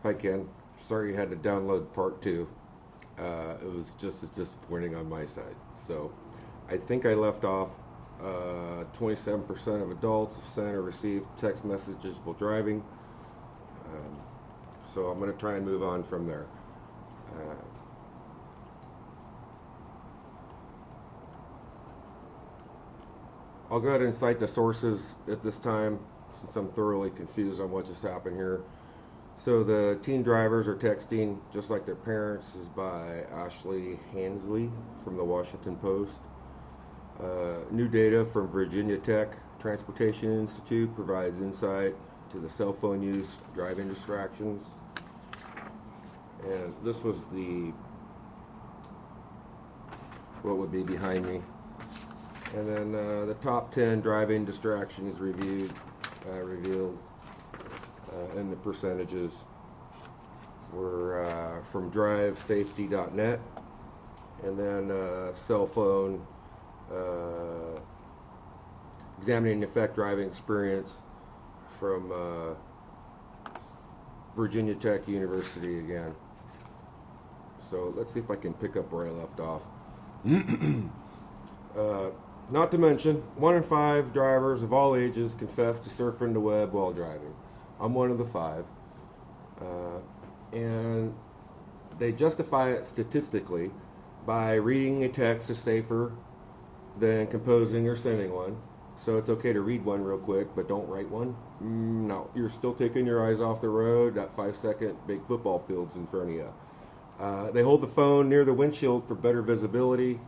Hi Ken, sorry you had to download part two. It was just as disappointing on my side. So I think I left off 27% of adults have sent or received text messages while driving. Um, so I'm going to try and move on from there. Uh, I'll go ahead and cite the sources at this time since I'm thoroughly confused on what just happened here. So the teen drivers are texting just like their parents is by Ashley Hansley from the Washington Post. New data from Virginia Tech Transportation Institute provides insight to the cell phone use driving distractions. And this was what would be behind me. And then the top 10 driving distractions reviewed, revealed, and the percentages were from drivesafety.net, and then cell phone, examining the effect driving experience from Virginia Tech University again. So let's see if I can pick up where I left off. Not to mention, 1 in 5 drivers of all ages confess to surfing the web while driving. I'm one of the 5. And they justify it statistically by reading a text is safer than composing or sending one. So it's okay to read one real quick, but don't write one. No, you're still taking your eyes off the road. That 5-second big football field's in front of you. They hold the phone near the windshield for better visibility.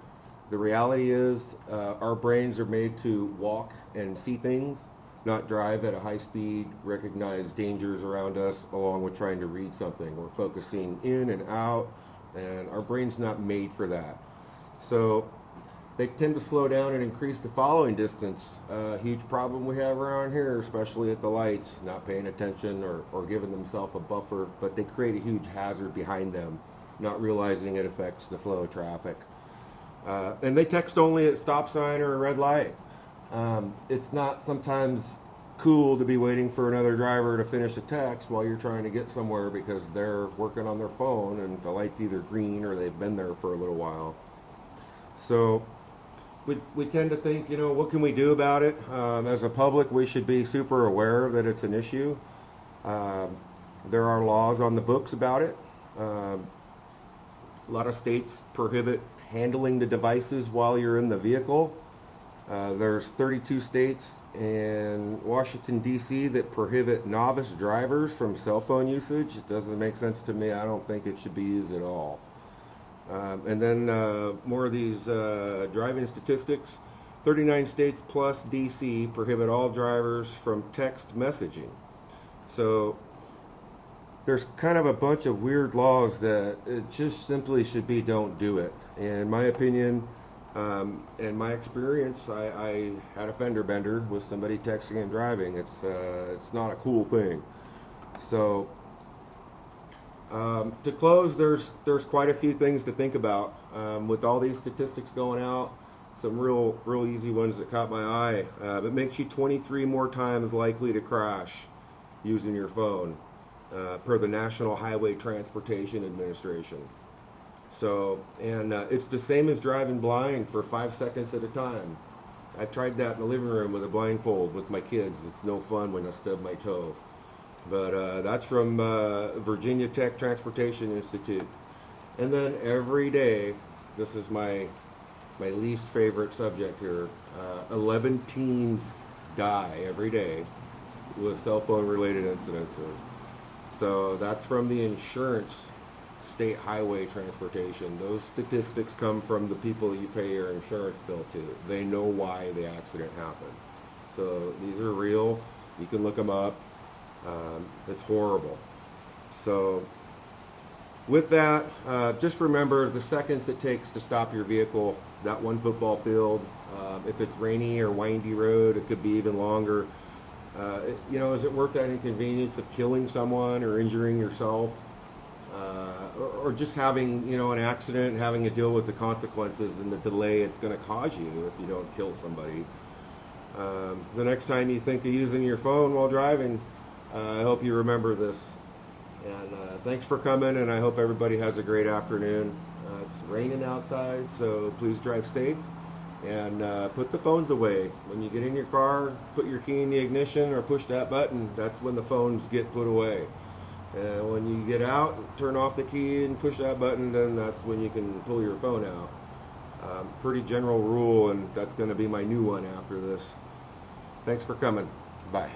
The reality is our brains are made to walk and see things, not drive at a high speed, recognize dangers around us, along with trying to read something. We're focusing in and out, and our brain's not made for that. So they tend to slow down and increase the following distance. A huge problem we have around here, especially at the lights, not paying attention or giving themselves a buffer, but they create a huge hazard behind them, not realizing it affects the flow of traffic. And they text only at stop sign or a red light. It's not sometimes cool to be waiting for another driver to finish a text while you're trying to get somewhere because they're working on their phone and the light's either green or they've been there for a little while. So we tend to think, what can we do about it? As a public, we should be super aware that it's an issue. There are laws on the books about it. A lot of states prohibit handling the devices while you're in the vehicle. There's 32 states and Washington, D.C. that prohibit novice drivers from cell phone usage. It doesn't make sense to me. I don't think it should be used at all. And then more of these driving statistics. 39 states plus D.C. prohibit all drivers from text messaging. So there's kind of a bunch of weird laws that it just simply should be don't do it. In my opinion, in my experience, I had a fender bender with somebody texting and driving. It's not a cool thing. So to close, there's quite a few things to think about with all these statistics going out. Some real easy ones that caught my eye. It makes you 23 more times likely to crash using your phone, per the National Highway Transportation Administration. So, and it's the same as driving blind for 5 seconds at a time. I tried that in the living room with a blindfold with my kids. It's no fun when I stub my toe. But that's from Virginia Tech Transportation Institute. And then every day, this is my least favorite subject here, 11 teens die every day with cell phone related incidences. So that's from the insurance state highway transportation. Those statistics come from the people you pay your insurance bill to. They know why the accident happened. So these are real. You can look them up. It's horrible. So with that, just remember the seconds it takes to stop your vehicle, that one football field. If it's rainy or windy road, it could be even longer. Is it worth that inconvenience of killing someone or injuring yourself? Or just having, an accident and having to deal with the consequences and the delay it's going to cause you if you don't kill somebody. The next time you think of using your phone while driving, I hope you remember this. And thanks for coming, and I hope everybody has a great afternoon. It's raining outside, so please drive safe. And put the phones away. When you get in your car, put your key in the ignition or push that button. That's when the phones get put away. And when you get out, turn off the key and push that button, then that's when you can pull your phone out. Pretty general rule, and that's going to be my new one after this. Thanks for coming. Bye.